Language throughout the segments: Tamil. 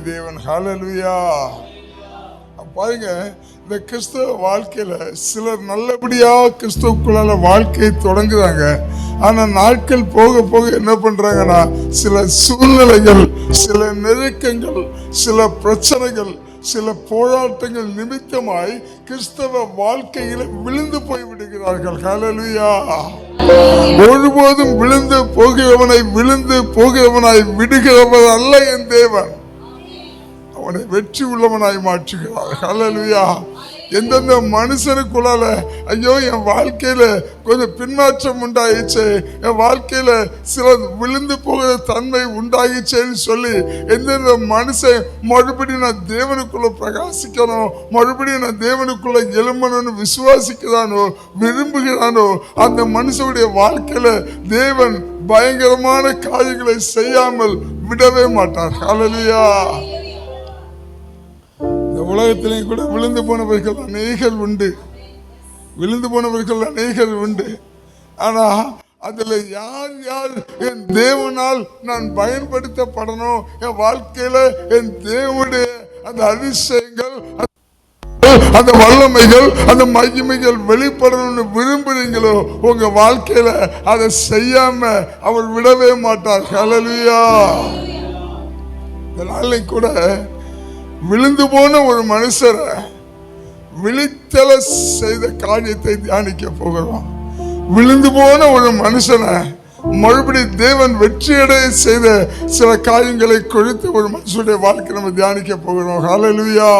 தேவன். ஹல்லேலூயா. பாருங்க, இந்த கிறிஸ்தவ வாழ்க்கையில சிலர் நல்லபடியா கிறிஸ்தவக்குள்ள வாழ்க்கையை தொடங்குறாங்க. ஆனா நாட்கள் போக போக என்ன பண்றாங்கன்னா, சில சூழ்நிலைகள், சில நெருக்கங்கள், சில பிரச்சனைகள், சில போராட்டங்கள் நிமித்தமாய் கிறிஸ்தவ வாழ்க்கையில விழுந்து போய் விடுகிறார்கள். ஹல்லேலூயா. ஒருபோதும் விழுந்து போகிறவனாய் விடுகிறவர் அல்ல என் தேவன். அவனை வெற்றி உள்ளவனாய் மாற்றுகிறார். ஹல்லேலூயா. எந்தெந்த மனுஷனுக்குள்ளால ஐயோ என் வாழ்க்கையில கொஞ்சம் பின்மாற்றம் உண்டாயிடுச்சு, என் வாழ்க்கையில சில விழுந்து போகிற தன்மை உண்டாயிடுச்சேன்னு சொல்லி எந்தெந்த மனுஷன் மறுபடியும் நான் தேவனுக்குள்ள பிரகாசிக்கணும், மறுபடியும் நான் தேவனுக்குள்ள எழும்பணும்னு விசுவாசிக்கிறானோ, விரும்புகிறானோ, அந்த மனுஷனுடைய வாழ்க்கையில தேவன் பயங்கரமான காரியங்களை செய்யாமல் விடவே மாட்டார். ஹல்லேலூயா. உலகத்திலையும் கூட விழுந்து போனவர்கள் அநேகர் உண்டு. ஆனா அதுல யார் யார் என் தேவனால் நான் பயன்படுத்தப்படணும், என் வாழ்க்கையில என் தேவனுடைய அந்த அதிசயங்கள், அந்த வல்லமைகள், அந்த மகிமைகள் வெளிப்படணும்னு விரும்புறீங்களோ, உங்க வாழ்க்கையில அதை செய்யாம அவர் விடவே மாட்டார். ஹல்லேலூயா. இதனால கூட விழுந்து போன ஒரு மனுஷரை விழித்தல செய்த காரியத்தை தியானிக்க போகிறோம். விழுந்து போன ஒரு மனுஷனை மறுபடி தேவன் வெற்றியடைய செய்த சில காரியங்களை குறித்து ஒரு மனுஷனுடைய வாழ்க்கை நம்ம தியானிக்க போகிறோம். ஹல்லேலூயா.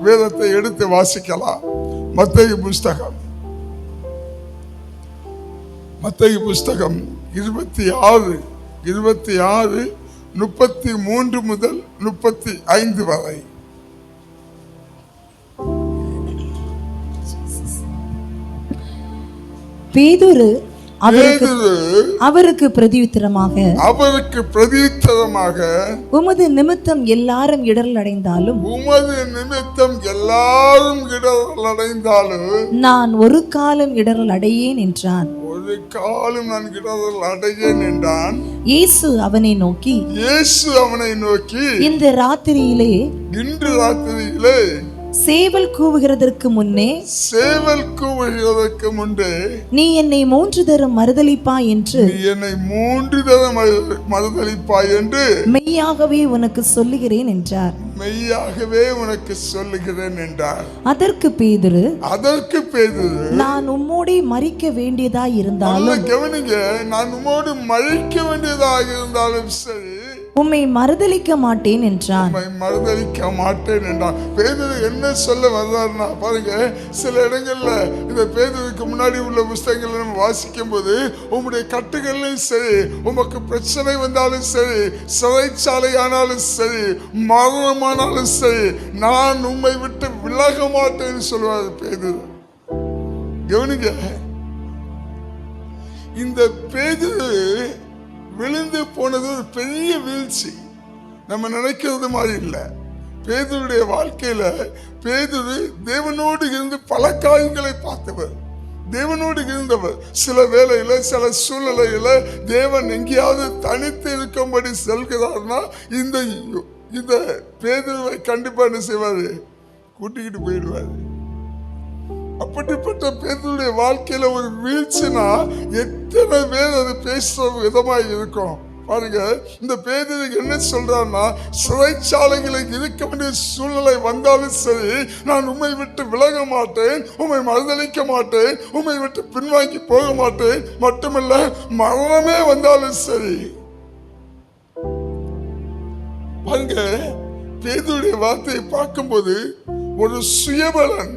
வேதத்தை எடுத்து வாசிக்கலாம். மத்தேயு புஸ்தகம் 26 33 முதல் 35 வரை. பேதுரு அவருக்கு பிரதியுத்தரமாக உமது நிமித்தம் எல்லாரும் இடரல் அடைந்தாலும் நான் ஒரு காலம் இடரல் அடையேன் என்றான். இயேசு அவனை நோக்கி இன்று ராத்திரியிலே சேவல் கூவுகிறதற்கு முன்னே நீ என்னை 3 தரம் மறுதலிப்பாய் என்று மெய்யாகவே உனக்கு சொல்லுகிறேன் என்றார். அதற்கு பேதுரு நான் உம்மோடே மரிக்க வேண்டியதாய் இருந்தாலும் சரி, உம்மை மறுதலிக்க மாட்டேன் என்றான். பேதுரு என்ன சொல்ல வர்றாருன்னா, பாருங்க, சில இடங்கள்ல இந்த பேதுருக்கு முன்னாடி உள்ள புஸ்தகங்களை நம்ம வாசிக்கும் போது, உம்முடைய கட்டுகள்லையும் சரி, உமக்கு பிரச்சனை வந்தாலும் சரி, சிறைச்சாலை ஆனாலும் சரி, மரணமானாலும் சரி, நான் உம்மை விட்டு விலக மாட்டேன்னு சொல்லுவாரு பேதுரு. கவனிங்க, இந்த பேதுரு விழுந்து போனது ஒரு பெரிய வீழ்ச்சி. நம்ம நினைக்கிறது மாதிரி இல்லை. பேதுருடைய வாழ்க்கையில பேதுரு தேவனோடு இருந்து பல காரியங்களை பார்த்தவர், தேவனோடு இருந்தவர். சில வேளையில, சில சூழ்நிலையில தேவன் எங்கேயாவது தனித்து இருக்கும்படி செல்கிறார்னா இந்த பேதுருவை கண்டிப்பா என்ன செய்வாரு, கூட்டிக்கிட்டு போயிடுவாரு. அப்படிப்பட்ட பேதுருடைய வாழ்க்கையில ஒரு வீழ்ச்சினா எத்தனை பேர் அது பேசுற விதமாய் இருக்கும். பாருங்க, இந்த பேதுரு என்ன சொல்றான்னா, சிறைச்சாலைகளுக்கு இருக்க வேண்டிய சூழ்நிலை வந்தாலும் சரி, நான் உம்மை விட்டு விலக மாட்டேன், உம்மை மறுதலிக்க மாட்டேன், உம்மை விட்டு பின்வாங்கி போக மாட்டேன், மட்டுமல்ல மரணமே வந்தாலும் சரி. பாருங்க, பேதுருடைய வார்த்தையை பார்க்கும்போது ஒரு சுயபலன்,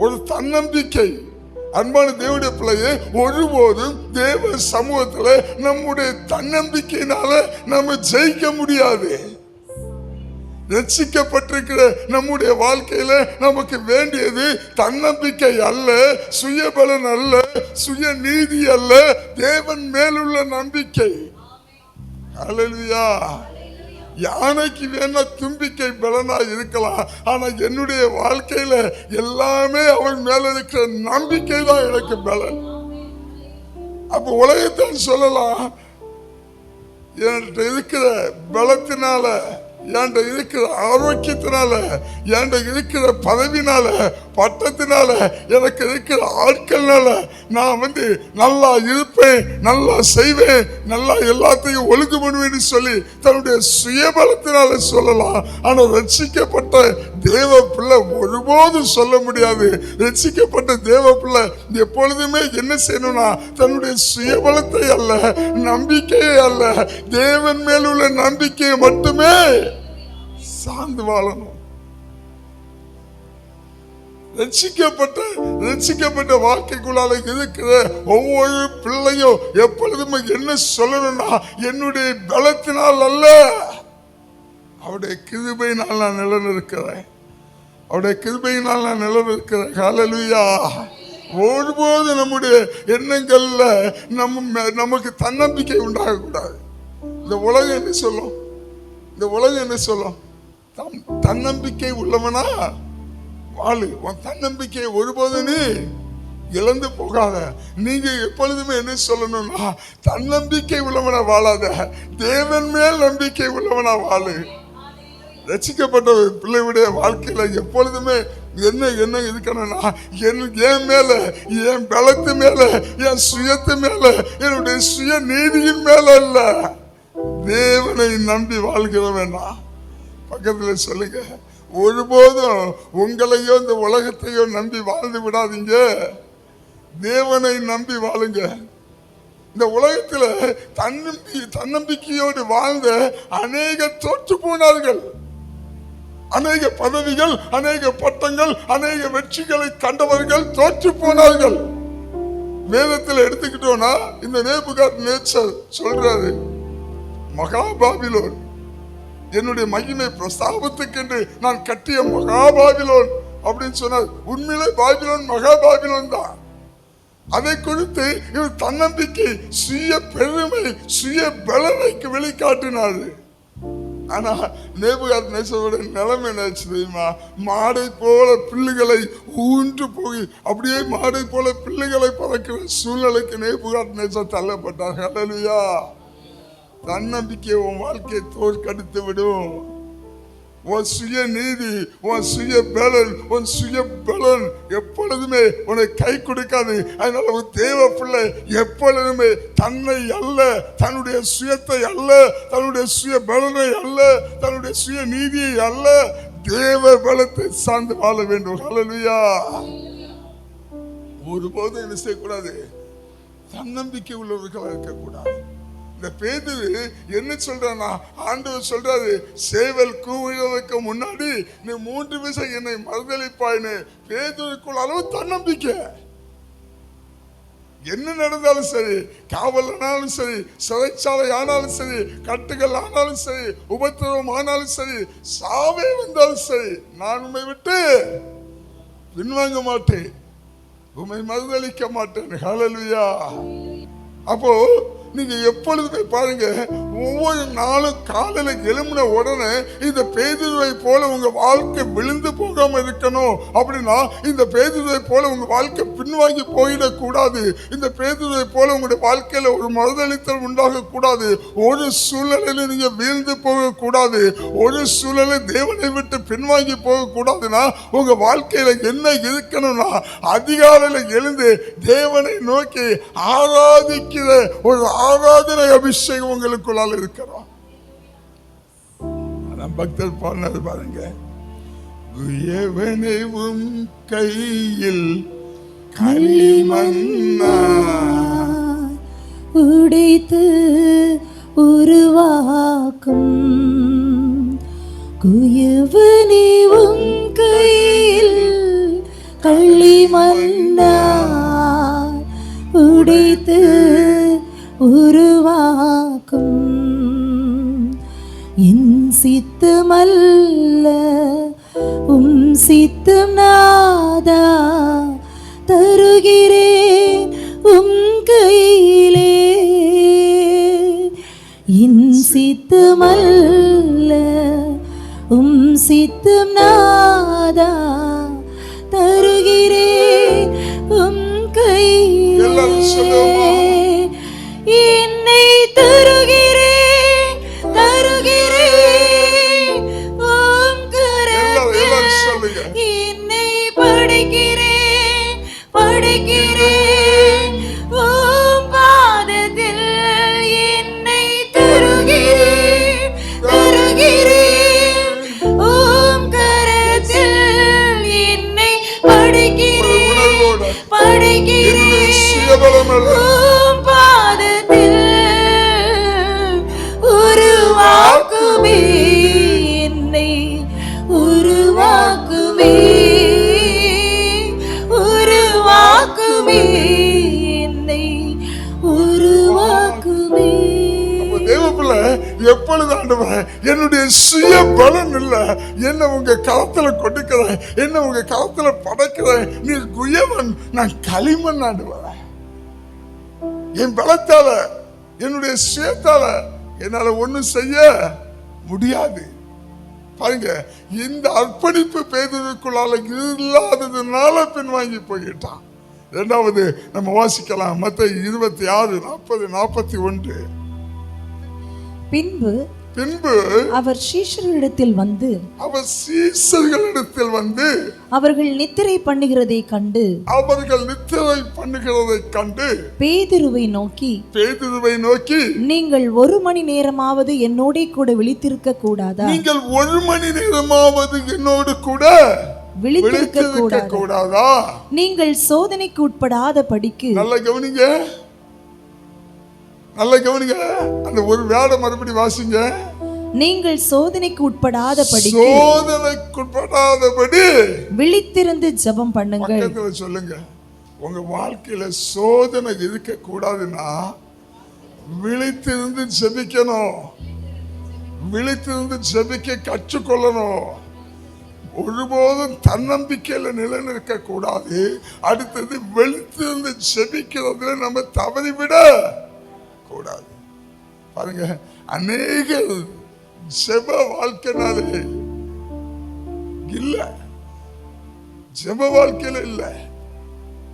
ஒரு தன்னம்பிக்கை. அன்பான தேவனுடைய பிள்ளையே, ஒருபோதும் தேவ சமூகத்துல நம்முடைய தன்னம்பிக்கையினால நம்ம ஜெயிக்க முடியாது. ரட்சிக்கப்பட்டிருக்கிற நம்முடைய வாழ்க்கையில நமக்கு வேண்டியது தன்னம்பிக்கை அல்ல, சுயபலன் அல்ல, சுய நீதி அல்ல, தேவன் மேலுள்ள நம்பிக்கை. ஹல்லேலூயா. யானைக்கு வேணா தும்பிக்கை பலனா இருக்கலாம், ஆனா என்னுடைய வாழ்க்கையில எல்லாமே அவன் மேல இருக்கிற நம்பிக்கை தான் எனக்கு பலன். அப்ப உலகத்தான் சொல்லலாம், என்கிட்ட இருக்கிற பலத்தினால என்கிட்ட இருக்கிற ஆரோக்கியத்தினால, என்கிட்ட இருக்கிற பதவினால, பட்டத்தினால, எனக்கு இருக்கிற ஆட்கள்னால நான் நல்லா இருப்பேன், நல்லா செய்வேன், நல்லா எல்லாத்தையும் ஒழுங்கு பண்ணுவேன்னு சொல்லி தன்னுடைய சுயபலத்தினால சொல்லலாம். ஆனால் ரட்சிக்கப்பட்ட தேவ பிள்ளை ஒருபோதும் சொல்ல முடியாது. ரட்சிக்கப்பட்ட தேவ பிள்ளை எப்பொழுதுமே என்ன செய்யணும்னா தன்னுடைய சுயபலத்தை அல்ல, நம்பிக்கையை அல்ல, தேவன் மேல் உள்ள நம்பிக்கையை மட்டுமே சார்ந்து வாழணும். ரட்சிக்கப்பட்ட வாழ்க்கைக்குள்ளால இருக்கிற ஒவ்வொரு பிள்ளையும் எப்பொழுதுமே என்ன சொல்லணும்னா, என்னுடைய பலத்தினால் அல்ல, அவருடைய கிருபையினால் நான் நிலநிற்கிறேன், அவருடைய கிருபையினால் நான் நிலநிற்கிறேன். ஹல்லேலூயா. ஒருபோது நம்முடைய எண்ணங்கள்ல நமக்கு தன்னம்பிக்கை உண்டாகக்கூடாது. இந்த உலகம் என்ன சொல்லும்? இந்த உலகம் என்ன சொல்லும்? தன்னம்பிக்கை உள்ளவனா வாழு, உன் தன்னம்பிக்கையை ஒருபோது நீ இழந்து போகாத. நீங்க எப்பொழுதுமே என்ன சொல்லணும்னா, தன்னம்பிக்கை உள்ளவனா வாழாத, தேவன் மேல் நம்பிக்கை உள்ளவனா வாழு. ரட்சிக்கப்பட்ட பிள்ளையுடைய வாழ்க்கையில எப்பொழுதுமே என்ன இருக்கணும்னா, என் மேல, என் பலத்து மேல, என் சுயத்து மேல, என்னுடைய சுய நீதியின் மேல அல்ல, தேவனை நம்பி வாழ்கிறவனா. பக்கத்துல சொல்லுங்க, ஒருபோதும் உங்களையோ இந்த உலகத்தையோ நம்பி வாழ்ந்து விடாதீங்க, தேவனை நம்பி வாழுங்க. இந்த உலகத்துல தன்னம்பிக்கையோடு வாழ்ந்த அநேக தோற்று போனார்கள். அநேக பதவிகள், அநேக பட்டங்கள், அநேக வெற்றிகளை கண்டவர்கள் தோற்று போனார்கள். வேதத்தில் எடுத்துக்கிட்டோம்னா இந்த நேபுகாத்நேச்சர் சொல்றாரு, மகாபாபிலோன் என்னுடைய மகிமை பிரஸ்தாபத்துக்கென்று நான் கட்டிய மகாபாபிலோன் அப்படின்னு சொன்னார். உண்மையிலே பாபிலோன் மகாபாபிலோன் தான். அதை குறித்து இவர் தன்னம்பிக்கை, சுய பெருமை, சுய பலனைக்கு வெளிக்காட்டினார். ஆனா நேபுகாத்நேச்சரோட நிலைமை என்னாச்சு தெரியுமா? மாடை போல பிள்ளைகளை ஊன்று போய் அப்படியே மாடை போல பிள்ளைகளை பறக்கிற சூழ்நிலைக்கு நேபுகாத்நேச்சர் தள்ளப்பட்டார். ஹல்லேலூயா. தன்னம்பிக்கை உன் வாழ்க்கையை தோற்கடித்து விடும். உன் சுய நீதி, உன் சுய பலன் எப்பொழுதுமே உனக்கு கை கொடுக்காது. அதனால ஒரு தேவ பிள்ளை எப்பொழுதுமே தன்னை அல்ல, தன்னுடைய சுயத்தை அல்ல, தன்னுடைய சுய பலனை அல்ல, தன்னுடைய சுய நீதியை அல்ல, தேவ பலத்தை சார்ந்து வாழ வேண்டும். ஹல்லேலூயா. ஒருபோதும் என்ன செய்யக்கூடாது? தன்னம்பிக்கை உள்ளவர்களாக இருக்கக்கூடாது. இந்த பேதுரு என்ன சொல்றானா, ஆண்டவர் சொல்றாரு, சேவல் கூவுறதுக்கு முன்னாடி நீ 3 விசை என்னை மறுதலிப்பாய்னு. பேதுருக்குள்ள அளவு தன்னம்பிக்கை. என்ன நடந்தாலும் சரி, காவல் ஆனாலும் சரி, சிறைச்சாலை ஆனாலும் சரி, கட்டுகள் ஆனாலும் சரி, உபத்திரவம் ஆனாலும் சரி, சாவே வந்தாலும் சரி, நான் உண்மை விட்டு பின்வாங்க மாட்டேன், உண்மை மறுதலிக்க மாட்டேன். ஹல்லேலூயா. அப்போ நீங்க எப்பொழுதுமே பாருங்க, ஒவ்வொரு நாளும் காலையில எழும்பின உடனே இந்த பேதுருவை போல உங்க வாழ்க்கை விழுந்து போகாம இருக்கணும். அப்படின்னா இந்த பேதுருவை போல உங்க வாழ்க்கை பின்வாங்கி போயிடக்கூடாது. இந்த பேதுருவை போல உங்களுடைய வாழ்க்கையில ஒரு மறுதளித்தல் உண்டாக கூடாது. ஒரு சூழ்நிலையில நீங்க வீழ்ந்து போக கூடாது. ஒரு சூழ்நிலை தேவனை விட்டு பின்வாங்கி போக கூடாதுன்னா உங்க வாழ்க்கையில என்ன இருக்கணும்னா, அதிகாலையில எழுந்து தேவனை நோக்கி ஆராதிக்கிற ஒரு ஆராதனை அபிஷேகம் உங்களுக்குள்ளால் இருக்கிறோம். பக்தர் பாடினது பாருங்க, குயவனைவும் கையில் களிமண்ணா உடைத்து உருவாக்கும், குயவனைவும் கையில் களிமண்ணா உடைத்து உருவாக்கும், என் சித்தமல்ல உம் சித்தம் நாதா, தருகிறேன் உம் கையிலே, என் சித்தமல்ல உம் சித்தம் நாதா, தருகிறேன் உம் கையிலே, என்னை தருகிறேன் தருகிறேன் பிள்ளை, எப்பொழுது ஆண்டவரே என்னுடைய சுய பலன் இல்ல, என்ன உங்க கரத்துல கொடுக்கிறேன், என்ன உங்க கரத்துல படைக்கிறேன், நீ குயவன், நான் களிமண் ஆண்டவரே. என் பலத்தால என்னுடைய சுயத்தால என்னால ஒண்ணும் செய்ய முடியாது. பாருங்க, இந்த அர்ப்பணிப்பு பேதுருக்குள்ளால இல்லாததுனால பின்வாங்கி போயிட்டான். இரண்டாவது நம்ம வாசிக்கலாம், மத்தேயு 26, 40, 41. பின்பு அவர் சீஷர்களிடத்தில் வந்து அவர்கள் நித்திரை பண்ணுகிறதை கண்டு பேதுருவை நோக்கி நீங்கள் 1 மணி நேரமாவது என்னோட கூட விழித்திருக்க கூடாதா? நீங்கள் 1 மணி நேரமாவது என்னோடு கூட விழித்திருக்க கூடாதா? நீங்கள் சோதனைக்கு உட்படாத படிக்கு. நல்ல கவனிங்க, அந்த ஒரு வேளை மறுபடி வாசிங்க. நீங்கள் சோதனைக்கு உட்படாதபடி விழித்திருந்து ஜெபம் பண்ணுங்கள். சொல்லுங்க, உங்க வாழ்க்கையில சோதனை இருக்க கூடாதுன்னா விழித்திருந்து ஜெபிக்கணும், விழித்திருந்து ஜெபிக்க கற்றுக்கொள்ளணும். ஒருபோதும் தன்னம்பிக்கையில நிலைநிற்க கூடாது. அடுத்தது விழித்திருந்து ஜெபிக்கிறதுல நம்ம தவறிவிட கூடாது. பாருங்க, அநேக ஜெப வாழ்க்கைனாலே இல்ல, ஜெப வாழ்க்கையில இல்ல.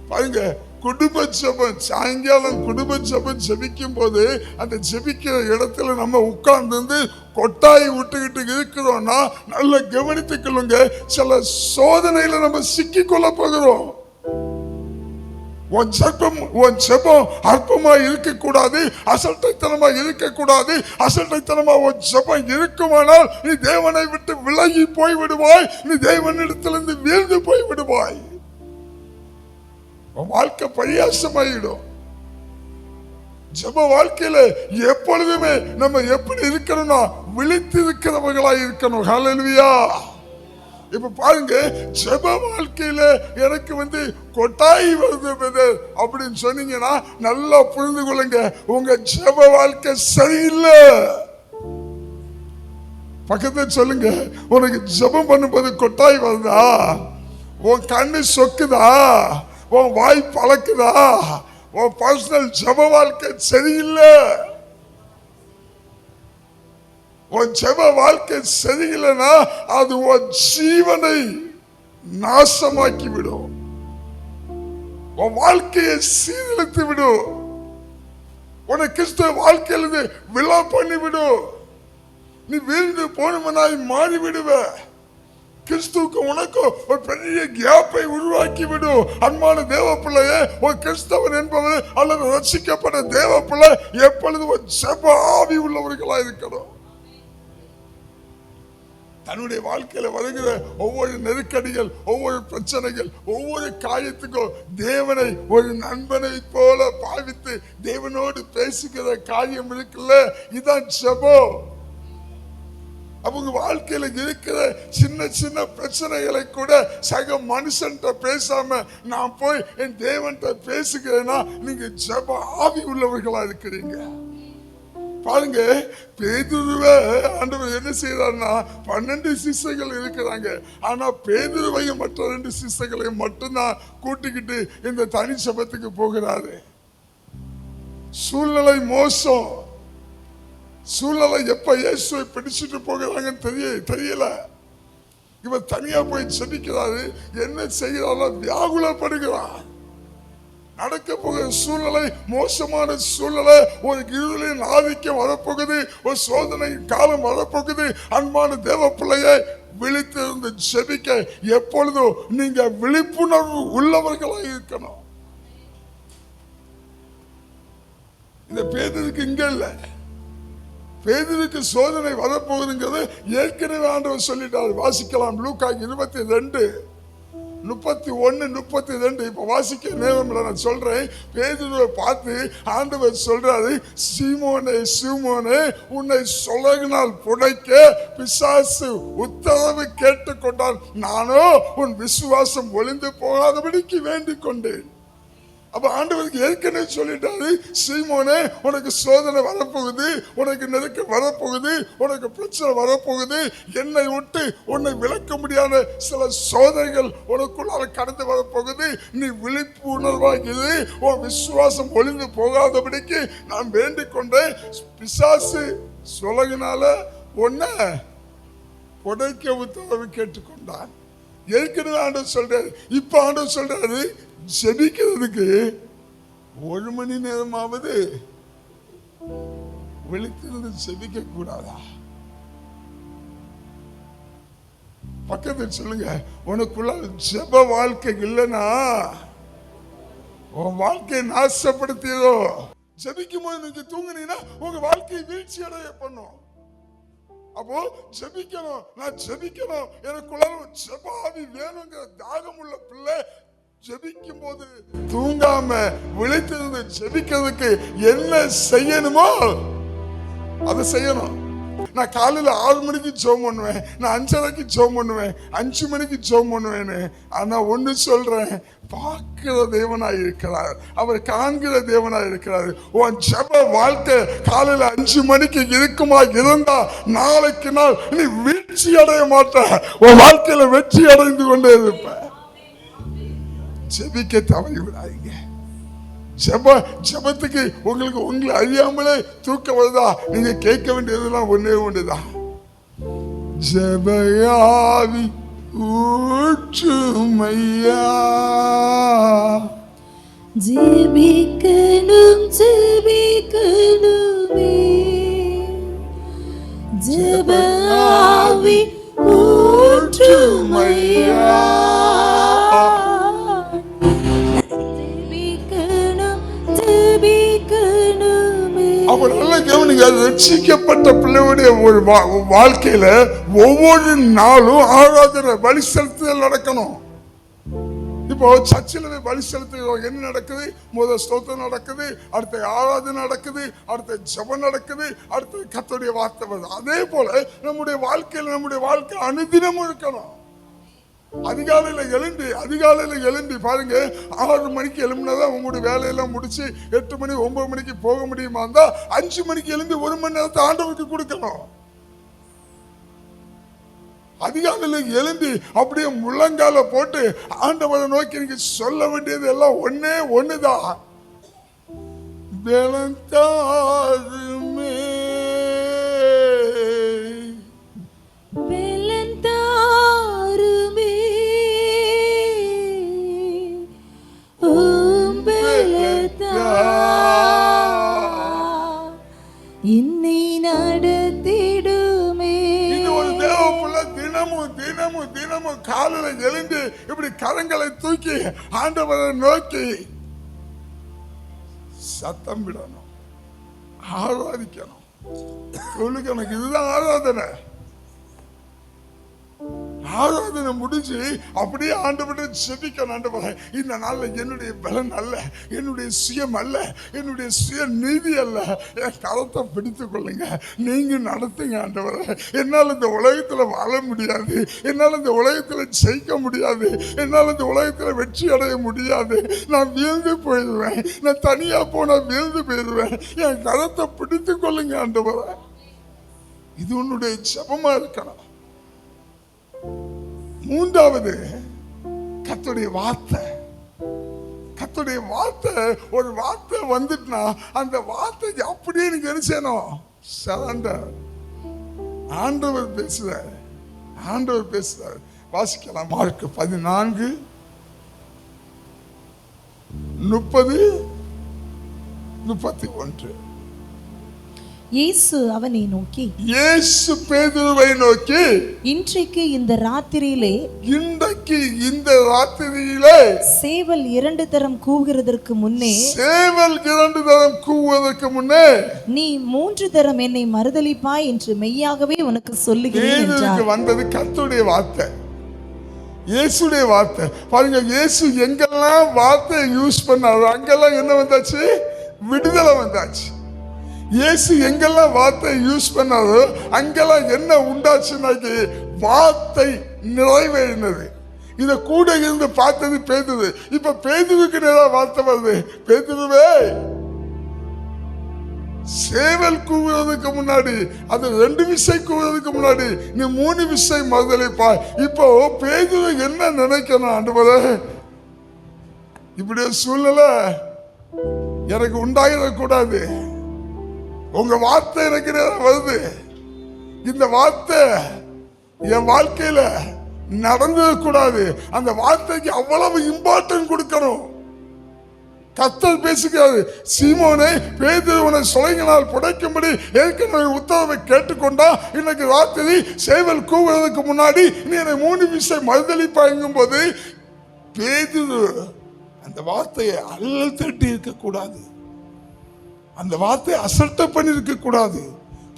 பாருங்க, குடும்ப ஜெபம், சாயங்காலம் குடும்ப ஜெபம் ஜெபிக்கும் போது அந்த ஜெபிக்கிற இடத்துல நம்ம உட்கார்ந்து கொட்டாய் விட்டுக்கிட்டு இருக்கிறோம்னா நல்ல கவனித்துக்கொள்ளுங்க, சில சோதனையில நம்ம சிக்கி கொள்ள போகிறோம். உன் ஜெபம் அற்பமா இருக்கக்கூடாது, அசட்டைத்தனமா இருக்கக்கூடாது. அசட்டைத்தனமா உன் ஜெபம் இருக்குமானால் நீ தேவனை விட்டு விலகி போய் விடுவாய், நீ தேவனிடத்திலிருந்து வீழ்ந்து போய் விடுவாய். உன் வாழ்க்கை பரியாசமாயிடும். ஜெப வாழ்க்கையில எப்பொழுதுமே நம்ம எப்படி இருக்கணும்னா விழித்து இருக்கிறவர்களாய் இருக்கணும். ஹல்லேலூயா. இப்ப பாருங்க, ஜெப வாழ்க்கையில எனக்கு கொட்டாய் வருது அப்படின்னு சொன்னீங்கன்னா நல்லா புரிந்து கொள்ளுங்க, உங்க ஜெப வாழ்க்கை சரியில்லை. பக்கத்துல சொல்லுங்க, உனக்கு ஜெபம் பண்ணும்போது கொட்டாய் வருதா, உன் கண்ணு சொக்குதா, உன் வாய் பழக்குதா, உன் பர்சனல் ஜெப வாழ்க்கை சரியில்லை. உன் ஜெப வாழ்க்கை சரியில்லைன்னா அது உன் ஜீவனை நாசமாக்கி விடும், உன் வாழ்க்கையை சீரழித்து விடும், உன்னை கிறிஸ்தவ வாழ்க்கையிலிருந்து விழா பண்ணிவிடும். நீ வீழ்ந்து போனவனாய் மாறிவிடுவ. கிறிஸ்துவுக்கு உனக்கு ஒரு பெரிய கேப்பை உருவாக்கி விடும். அன்பான தேவ பிள்ளையே, ஒரு கிறிஸ்தவன் என்பது அல்லது ரட்சிக்கப்பட்ட தேவ பிள்ளை எப்பொழுது ஒரு ஜெப ஆவி உள்ளவர்களா இருக்கணும். தன்னுடைய வாழ்க்கையில வருகிற ஒவ்வொரு நெருக்கடிகள், ஒவ்வொரு பிரச்சனைகள், ஒவ்வொரு காரியத்துக்கும் தேவனை ஒரு நண்பனை போல பாவித்து தேவனோடு பேசுகிற காரியம் இருக்குல்ல, இதான் ஜெபம். அவங்க வாழ்க்கையில இருக்கிற சின்ன சின்ன பிரச்சனைகளை கூட சக மனுஷன்ட்ட பேசாம நான் போய் என் தேவன்கிட்ட பேசுகிறேன்னா நீங்க ஜெப ஆவி உள்ளவர்களா இருக்கிறீங்க. பாருங்க, பேதுருவை ஆண்டவர் என்ன செய்யறாருன்னா 12 சிஷ்யர்கள் இருக்கிறாங்க. ஆனா பேதுருவையும் மற்ற 2 சிஷ்யர்களையும் மட்டும்தான் கூட்டிக்கிட்டு இந்த தனி சபத்துக்கு போகிறாரு. சூழ்நிலை மோசம். சூழ்நிலை எப்ப இயேசுவை பிடிச்சிட்டு போகிறாங்கன்னு தெரியல. இவர் தனியா போய் செபிக்கிறாரு. என்ன செய்கிறாரோ வியாகுலப்படுகிறார். நடக்க போகிற சூழ்நிலை மோசமான சூழ்நிலை. ஒரு இருளின் ஆதிக்கம் வரப்போகுது, ஒரு சோதனை காலம் வரப்போகுது. அன்பான தேவ பிள்ளையை விழித்திருந்து ஜெபிக்க எப்பொழுதும் நீங்க விழிப்புணர்வு உள்ளவர்களாக இருக்கணும். இந்த பேதுருக்கு இங்க இல்ல, பேதுருக்கு சோதனை வரப்போகுதுங்கிறது ஏற்கனவே ஆண்டவர் சொல்லிட்டார். வாசிக்கலாம், லூக்கா 22:31-32. இப்ப வாசிக்க நேரம் இல்லை, நான் சொல்றேன். பேதுருவை பார்த்து ஆண்டவர் சொல்றாரு, சீமோனே சீமோனே, உன்னை சொலகினால் புடைக்க பிசாசு உத்தரவு கேட்டுக்கொண்டான். நானோ உன் விசுவாசம் ஒளிந்து போகாதபடிக்கு வேண்டிக் கொண்டேன். அப்ப ஆண்டவருக்கு ஏற்கனவே சொல்லிட்டாரு, சீமோனே உனக்கு சோதனை வரப்போகுது, உனக்கு நெருக்க வரப்போகுது, உனக்கு பிரச்சனை வரப்போகுது, என்னை விட்டு உன்னை விளக்க முடியாத சில சோதனைகள் உனக்குள்ளால கடந்து வரப்போகுது. நீ விழிப்பு உணர்வாகிறது, உன் விசுவாசம் ஒளிந்து போகாதபடிக்கு நான் வேண்டிக் கொண்டேன். பிசாசு சொலகினால உன்னை புடைக்க உத்தரவு கேட்டுக்கொண்டான். ஏற்கனவே ஆண்டவர் சொல்றாரு. இப்ப ஆண்டவர் சொல்றாரு, ஜெபிக்கிறதுக்கு 1 மணி நேரமாவது விழித்திருந்து ஜெபிக்க கூடாதா? பக்கத்தில் சொல்லுங்க, உனக்குள்ள ஜெப வாழ்க்கை இல்லைன்னா உன் வாழ்க்கையை நாசப்படுத்தியதோ. ஜெபிக்கும் போது நீங்க தூங்குனீங்கன்னா உங்க வாழ்க்கையை வீழ்ச்சி அடைய பண்ணும். அப்போ ஜெபிக்கணும், நான் ஜெபிக்கணும், எனக்குள்ள ஜெபாவி வேணுங்கிற தாகம் உள்ள பிள்ளை ஜெபிக்கும் போது தூங்காம விழித்திருந்து ஜெபிக்கிறதுக்கு என்ன செய்யணுமோ அதை செய்யணும். நான் காலையில 6 மணிக்கு ஜெபம் பண்ணுவேன், நான் 5:30க்கு ஜெபம் பண்ணுவேன், 5 மணிக்கு ஜெபம் பண்ணுவேன்னு. ஆனா ஒண்ணு சொல்றேன், பார்க்கிற தேவனாய் இருக்கிறார், அவர் காண்கிற தேவனாய் இருக்கிறார். உன் ஜெப வாழ்க்கை காலையில 5 மணிக்கு இருக்குமா இருந்தா நாளைக்கு நாள் நீ வீழ்ச்சி அடைய மாட்ட, உன் வாழ்க்கையில வெற்றி அடைந்து கொண்டே இருப்ப. ஜெபிக்க தவறி விடாதீங்க. ஜெபத்துக்கு உங்களுக்கு உங்களை அறியாமலே தூக்கம் வருதா? நீங்க கேட்க வேண்டியதெல்லாம் ஒன்னே ஒன்றுதான், ஜெபயாவி ஊற்றுமையா. ஜெபிக்கணும் ஜெபிக்கணுமே, ஜெபயாவி ஊற்றுமையா. அப்ப நல்ல கவனிங்க, ரட்சிக்கப்பட்ட பிள்ளையுடைய ஒரு வாழ்க்கையில ஒவ்வொரு நாளும் ஆராதனை பலி செலுத்துதல் நடக்கணும். இப்போ சர்ச்சில் பலி செலுத்துகிறோம், என்ன நடக்குது? முதல் ஸ்தோத்திரம் நடக்குது, அடுத்த ஆராதனை நடக்குது, அடுத்த ஜெபம் நடக்குது, அடுத்த கர்த்தருடைய வார்த்தை வருது. அதே போல நம்முடைய வாழ்க்கை அனுதினமும் இருக்கணும். அதிகாலையில எழும்பி பாருங்க, 6 மணிக்கு எழும்பினாதான் உங்களுடைய வேலையெல்லாம் முடிச்சு 8 மணி 9 மணிக்கு போக முடியுமா இருந்தா 5 மணிக்கு எழும்பி 1 மணி நேரத்தை ஆண்டவருக்கு கொடுக்கணும். அதிகாலையில எழும்பி அப்படியே முழங்கால போட்டு ஆண்டவரை நோக்கி நீங்க சொல்ல வேண்டியது எல்லாம் ஒன்னே ஒண்ணுதான், பெலந்தாருமே என்னை நடத்திடுமே. இது ஒரு தேவ பிள்ளை தினமும் காலையில எழுந்து இப்படி கரங்களை தூக்கி ஆண்டவரை நோக்கி சத்தம் விடணும், ஆராதிக்கணும். சொல்லுங்க, இதுதான் ஆராதனை. ஆராதனை முடிஞ்சு அப்படியே ஆண்டவரை ஜெபிக்கணும். ஆண்டவரே, இந்த நாள்ல என்னுடைய பலன் அல்ல, என்னுடைய சுயம் அல்ல, என்னுடைய சுய நீதி அல்ல, என் கரத்தை பிடித்துக் கொள்ளுங்க, நீங்க நடத்துங்க ஆண்டவரே. என்னால் இந்த உலகத்துல வாழ முடியாது, என்னால் இந்த உலகத்துல ஜெயிக்க முடியாது, என்னால் இந்த உலகத்துல வெற்றி அடைய முடியாது, நான் வீழ்ந்து போயிடுவேன், நான் தனியா போனா வீழ்ந்து போயிடுவேன், என் கரத்தை பிடித்துக் கொள்ளுங்க ஆண்டவரே. இது உன்னுடைய ஜெபமா இருக்கணும். மூன்றாவது, கர்த்தருடைய வார்த்தை. ஒரு வார்த்தை வந்துட்டுனா அந்த வார்த்தை அப்படியே நீங்க என்ன செய்யணும்? சரண்டர். ஆண்டவர் பேசுறார். வாசிக்கலாம். மார்க் 14:30-31. இயேசு அவனை நோக்கி, இயேசு பேதுருவை நோக்கி, இன்றைக்கு இந்த ராத்திரியிலே சேவல் 2 தரம் கூவுகிறதற்கு முன்னே நீ 3 தரம் என்னை மறுதலிப்பாய் என்று மெய்யாகவே உனக்கு சொல்லுகிறேன் என்றார். வந்தது கர்த்தருடைய வார்த்தை, இயேசுடைய வார்த்தை. பாருங்க, இயேசு எங்கெல்லாம் வார்த்தையை யூஸ் பண்ணாரோ அங்கெல்லாம் என்ன வந்தாச்சு? விடுதலை வந்தாச்சு. இயேசு எங்கெல்லாம் வார்த்தை யூஸ் பண்ணாரோ அங்கெல்லாம் என்ன உண்டாச்சுன்னாக்கி வார்த்தை நிறைவேறினது. இத கூட இருந்து பார்த்தது பேதுரு. இப்ப பேதுருக்கு நேரா வார்த்தை வருது, பேதுருவே, சேவல் கூவுறதுக்கு முன்னாடி, அது 2 விசை கூவுறதுக்கு முன்னாடி நீ 3 விசை மறுதலிப்பாய். இப்போ பேதுரு என்ன நினைக்கணும், ஆண்டவரே இப்படி சூழ்நிலை எனக்கு உண்டாகிடக்கூடாது, உங்க வார்த்தை எனக்கு நேரம் வருது, இந்த வார்த்தை என் வாழ்க்கையில நடந்தக்கூடாது, அந்த வார்த்தைக்கு அவ்வளவு இம்பார்ட்டன்ட் கொடுக்கணும். கர்த்தர் பேசுகிறாரு, சீமோனே, பேதுரு உன்னை சுளையினால் புடைக்கும்படி ஏற்கனவே உத்தரவை கேட்டுக்கொண்டா, இன்னைக்கு ராத்திரி சேவல் கூவுறதுக்கு முன்னாடி நீ என்னை 3 விசை மறுதலிப்பாய்ங்கும் போது பேதுரு அந்த வார்த்தையை அல்லல் தட்டி இருக்க கூடாது, அந்த வார்த்தையை அசட்டை பண்ணி இருக்க கூடாது.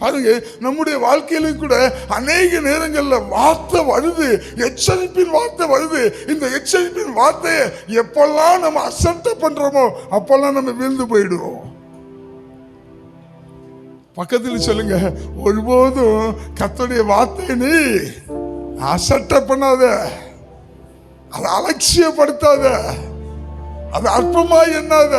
பாருங்க, நம்முடைய வாழ்க்கையிலும் கூட அநேக நேரங்கள்ல வார்த்தை வருது, எச்சரிப்பின் வார்த்தை வருது. இந்த எச்சரிப்பின் வார்த்தையை எப்பெல்லாம் நம்ம அசட்டை பண்றோமோ அப்பெல்லாம் நம்ம விழுந்து போயிடுவோம். பக்கத்தில் சொல்லுங்க, ஒருபோதும் கர்த்தருடைய வார்த்தையை நீ அசட்டை பண்ணாத, அதை அலட்சியப்படுத்தாத, அது அற்பமாய் எண்ணாத.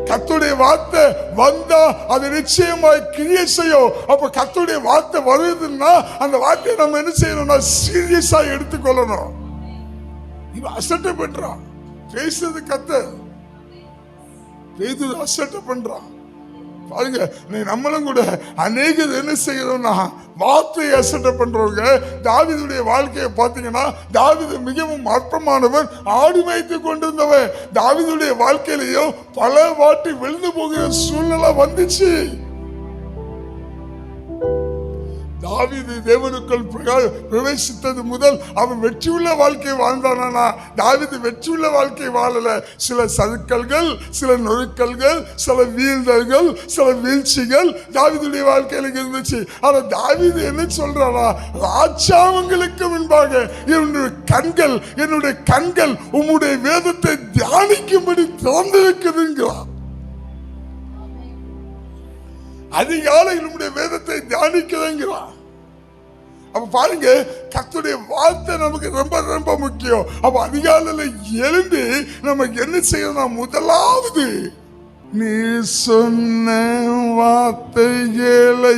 கர்த்தருடைய வார்த்தை வந்தா அது நிச்சயமாய் கிரியை செய்யும். அப்ப கர்த்தருடைய வார்த்தை வருதுன்னா அந்த வார்த்தையை நம்ம என்ன செய்யணும்னா சீரியஸா எடுத்துக்கொள்ளணும். இவன் அசட்டை பண்றான், பேசுறது கர்த்தர், பேதுரு அசட்டை பண்றான். பாருங்க, நம்மளும் கூட அநேகர் என்ன செய்யறோம்னா வார்த்தையை அசட்டை பண்றவங்க. தாவீதுடைய வாழ்க்கையை பார்த்தீங்கன்னா, தாவீது மிகவும் அற்பமானவர், ஆடு மேய்த்து கொண்டிருந்தவன். தாவீதுடைய வாழ்க்கையிலையும் பல வாட்டி விழுந்து போகிற சூழ்நிலை வந்துச்சு. தாவீது தேவனுக்குள் பிரவேசித்தது முதல் அவன் வெற்றியுள்ள வாழ்க்கை வாழ்ந்தானா? தாவீது வெற்றியுள்ள வாழ்க்கை வாழல. சில சறுக்கல்கள், சில நொறுக்கல்கள், சில வீழ்தல்கள், சில வீழ்ச்சிகள் தாவீதுடைய வாழ்க்கையில இருந்துச்சு. ஆனா தாவீது என்ன சொல்றானா, ராஜாவங்களுக்கு முன்பாக என்னுடைய கண்கள் உம்முடைய வேதத்தை தியானிக்கும்படி திறந்திருக்குதுங்கிறான். அதிகாலையில் நம்முடைய வேதத்தை தியானிக்கிறேங்கிறான். அப்ப பாருங்க, கர்த்தருடைய வார்த்தை நமக்கு ரொம்ப ரொம்ப முக்கியம். அப்ப அதிகாலையில எழுந்து நம்ம என்ன செய்யணும், முதலாவது நீ சொன்ன வார்த்தைகளை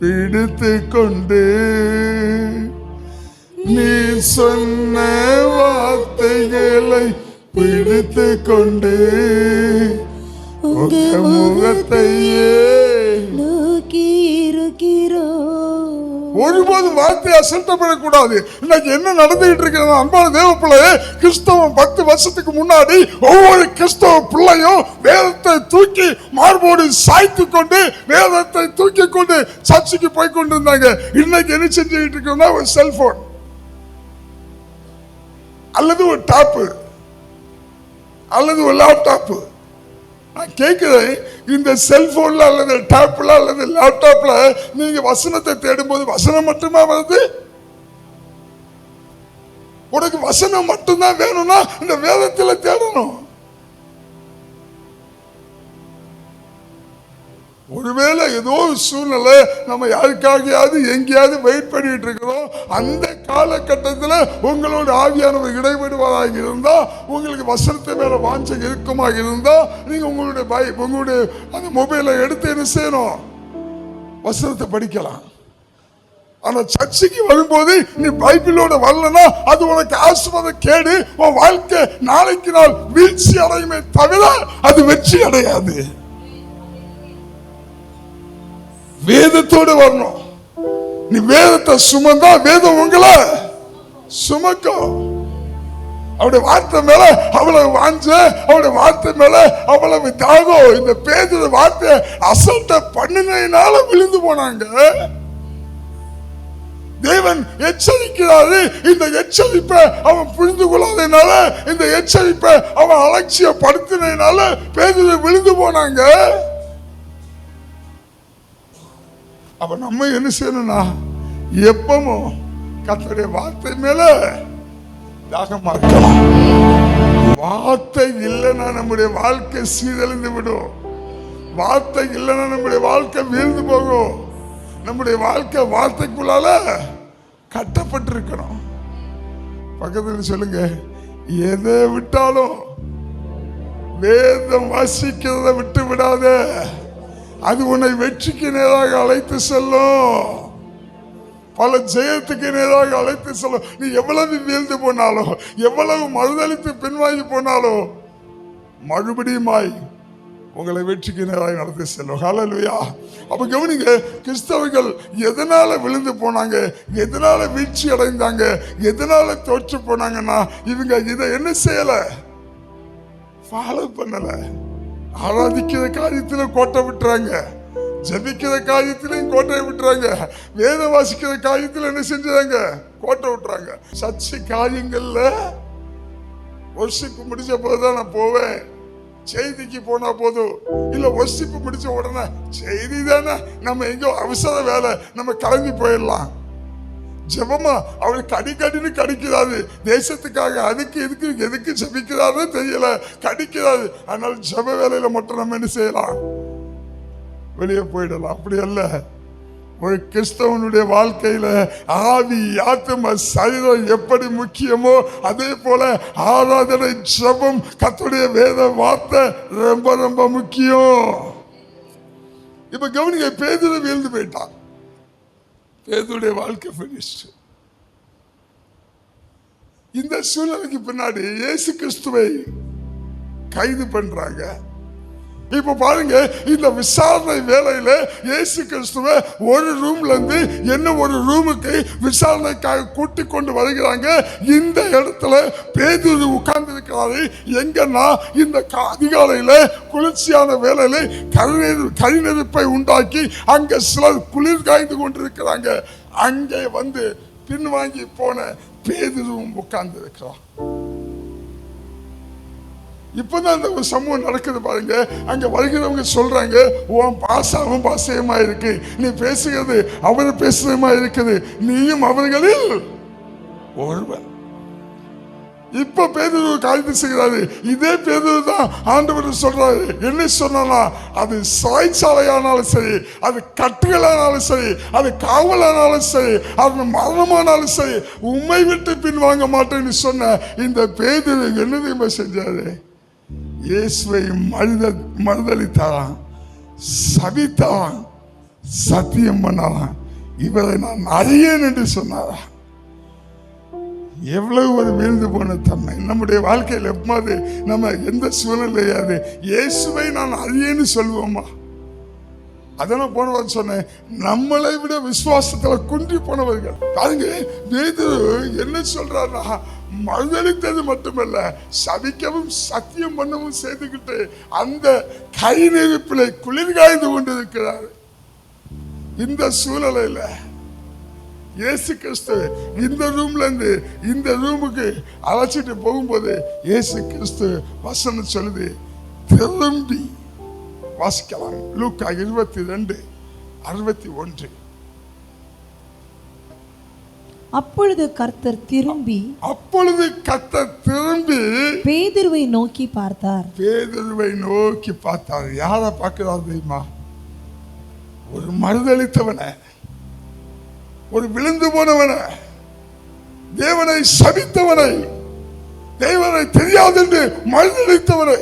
பிடித்து கொண்டு, நீ சொன்ன வார்த்தைகளை பிடித்து கொண்டு உங்க முகத்தையே நோக்கி இருக்கிறோம். ஒருபோதும் வார்த்தையை அசட்டப்படக்கூடாது. இன்னைக்கு என்ன நடந்துகிட்டு இருக்கிறது, அன்பான தேவ பிள்ளையே, கிறிஸ்தவம் 10 வருஷத்துக்கு முன்னாடி ஒவ்வொரு கிறிஸ்தவ பிள்ளையும் வேதத்தை தூக்கி மார்போடு சாய்த்து கொண்டு வேதத்தை தூக்கி கொண்டு சர்ச்சுக்கு போய் கொண்டு இருந்தாங்க. இன்னைக்கு என்ன செஞ்சுக்கிட்டு இருக்கோம்னா, ஒரு செல்போன் அல்லது ஒரு டாப்பு அல்லது ஒரு லேப்டாப்பு. நான் கேட்கிறேன், இந்த செல்போன்ல அல்லது டாப்ல அல்லது லேப்டாப்ல நீங்க வசனத்தை தேடும்போது வசனம் மட்டுமா வருது? உனக்கு வசனம் மட்டும்தான் வேணும்னா இந்த வேதத்துல தேடணும். ஒருவேளை ஏதோ ஒரு சூழ்நிலை நம்ம யாருக்காகையாவது எங்கேயாவது வெயிட் பண்ணிட்டு இருக்கிறோம், அந்த காலகட்டத்தில் உங்களோட ஆவியானவர் இடைவிடுவதாக இருந்தா, உங்களுக்கு வசனத்தை மேல வாஞ்சை இருக்குமாக இருந்தா, நீங்க உங்களுடைய அந்த மொபைலை எடுத்து என்ன செய்யணும், வசனத்தை படிக்கலாம். ஆனா சர்ச்சைக்கு வரும்போது நீ பைபிளோட வரலன்னா அது உனக்கு ஆசீர்வாதம் கேடு. உன் வாழ்க்கை நாளைக்கு நாள் வீழ்ச்சி அடையுமே தவிர அது வெற்றி அடையாது. வேதத்தோடு வரணும். நீ வேதத்தை சுமந்தா வேதம் உங்களை சுமக்கும். அவருடைய வார்த்தை மேல அவ்வளவு வாஞ்ச, அவருடைய வார்த்தை மேல அவ்வளவு தாகம். இந்த பேதுரு வார்த்தை அசல்ட்ட பண்ணினால விழுந்து போனாங்க. தேவன் எச்சரிக்கிறாரு. இந்த எச்சரிப்பை அவன் புரிந்து கொள்ளாதனால, இந்த எச்சரிப்பை அவன் அலட்சியப்படுத்தினால பேதுரு விழுந்து போனாங்க. அப்ப நம்ம என்ன செய்யணும்னா, எப்பவும் கர்த்தருடைய வார்த்தை மேல தாகமா இருக்கலாம். வார்த்தை இல்லைன்னா நம்முடைய வாழ்க்கை சீரழிந்து விடும். வார்த்தை இல்லைன்னா நம்முடைய வாழ்க்கை வீழ்ந்து போகும். நம்முடைய வாழ்க்கை வார்த்தைக்குள்ளால கட்டப்பட்டிருக்கணும். பக்கத்தில் சொல்லுங்க, எதை விட்டாலும் வேதம் வாசிக்கிறத விட்டு விடாத. அது உன்னை வெற்றிக்கு நேராக அழைத்து செல்லும், பல ஜெயத்துக்கு நேராக அழைத்து செல்லும். நீ எவ்வளவு வீழ்ந்து போனாலும், எவ்வளவு மறுதளித்து பின்வாங்கி போனாலும், மறுபடியுமாய் உங்களை வெற்றிக்கு நேராக நடத்தி செல்லும். ஹல்லேலூயா. அப்ப கவனிங்க, கிறிஸ்தவர்கள் எதனால விழுந்து போனாங்க, எதனால வீழ்ச்சி அடைந்தாங்க, எதனால தோற்று போனாங்கன்னா, இவங்க இதை என்ன செய்யல, ஃபாலோ பண்ணல. ஆராதிக்கிற காரியத்துல கோட்டை விட்டுறாங்க, ஜபிக்கிற காரியத்திலையும் கோட்டை விட்டுறாங்க, வேத வாசிக்கிற காரியத்துல என்ன செஞ்சாங்க, கோட்டை விட்டுறாங்க. சர்ச்சை காரியங்கள்ல வர்ஷிப்பு முடிச்ச போதுதான் நான் போவேன், செய்திக்கு போனா போதும், இல்ல வர்ஷிப்பு முடிச்ச உடனே செய்தி தானே, நம்ம எங்கோ அவசர வேலை, நம்ம கிளம்பி போயிடலாம். ஜெபமா அவளுக்கு கடிக்கடின்னு கடிக்கிறாரு, தேசத்துக்காக அதுக்கு எதுக்கு ஜபிக்கிறாரு தெரியல, கடிக்கிறாரு. அதனால ஜெப வேலையில மட்டும் நம்ம என்ன செய்யலாம், வெளியே போயிடலாம். அப்படி அல்ல. ஒரு கிறிஸ்தவனுடைய வாழ்க்கையில ஆவி, ஆத்ம, சரீரம் எப்படி முக்கியமோ அதே போல ஆராதனை, ஜெபம், கர்த்தருடைய வேத வார்த்தை ரொம்ப ரொம்ப முக்கியம். இப்ப கவனிங்க, பேதுரு வீழ்ந்து போயிட்டான். பேதுருடைய வாழ்க்கை பினிஷ். இந்த சூழ்நிலைக்கு பின்னாடி இயேசு கிறிஸ்துவை கைது பண்றாங்க. இப்ப பாருங்க, இந்த விசாரணை வேலையில இயேசு கிறிஸ்துவ ஒரு ரூம்ல இருந்து என்ன ஒரு ரூமுக்கு விசாரணைக்காக கூட்டி கொண்டு வருகிறாங்க. இந்த இடத்துல பேதுரு உட்கார்ந்து இருக்கிறாரு. எங்கன்னா இந்த அதிகாலையில குளிர்ச்சியான வேலையில கரிநெருப்பை உண்டாக்கி அங்க சிலர் குளிர் காய்ந்து கொண்டிருக்கிறாங்க. அங்கே வந்து பின்வாங்கி போன பேதுருவும் உட்கார்ந்து இருக்கிறான். இப்பதான் அந்த ஒரு சம்பவம் நடக்குது பாருங்க. அங்க வருகிறவங்க சொல்றாங்க, உன் பாசாவும் பாசையமா இருக்கு, நீ பேசுகிறது அவர் பேசுறதுமா இருக்குது, நீயும் அவர்களில் ஒருவன். இப்ப பேதுரு காரியத்தை செய்கிறாரு. இதே பேதுரு தான் ஆண்டவர் சொல்றாரு. என்ன சொன்னா, அது சிறைச்சாலையானாலும் சரி, அது கட்டுகளானாலும் சரி, அது காவலானாலும் சரி, அது மரணமானாலும் சரி, உம்மை விட்டு பின்வாங்க மாட்டேன்னு சொன்ன இந்த பேதுரு என்ன செஞ்சாரு, இயேசுவை மறுதளித்தான், சபித்தான், சத்தியம் பண்ணான், இவரை நான் அறியேன் என்று சொன்னாராம். எவ்வளவு ஒரு வீழ்ந்து போன தன்மை நம்முடைய வாழ்க்கையில். எப்போது நம்ம எந்த சூழ்நிலையாது இயேசுவை நான் அறியேன்னு சொல்லுவோமா? அதெல்லாம் போனவர் சொன்னேன், நம்மளை விட விசுவாசத்துல குன்றி போனவர்கள். பாருங்க, பேதுரு என்ன சொல்றாருன்னா, மறுதளித்தது மட்டுமல்ல, சபிக்கவும் சத்தியம் பண்ணவும் செய்துகிட்டு அந்த கை நெருப்பிலே குளிர் காய்ந்து கொண்டிருக்கிறார். இந்த சூழ்நிலையில இயேசு கிறிஸ்து இந்த ரூம்ல இருந்து இந்த ரூமுக்கு அழைச்சிட்டு போகும்போது இயேசு கிறிஸ்து வசனம் சொல்லுது, திரும்பி வாசிக்கலாம். லூக்கா 22:61. அப்பொழுது கர்த்தர் திரும்பி பேதுருவை நோக்கி பார்த்தார். யாரை பார்க்கிறார் தெரியுமா? ஒரு மறுதளித்தவனை, ஒரு விழுந்து போனவனை, தேவனை சபித்தவனை, தேவனை தெரியாது என்று மறுதளித்தவனை,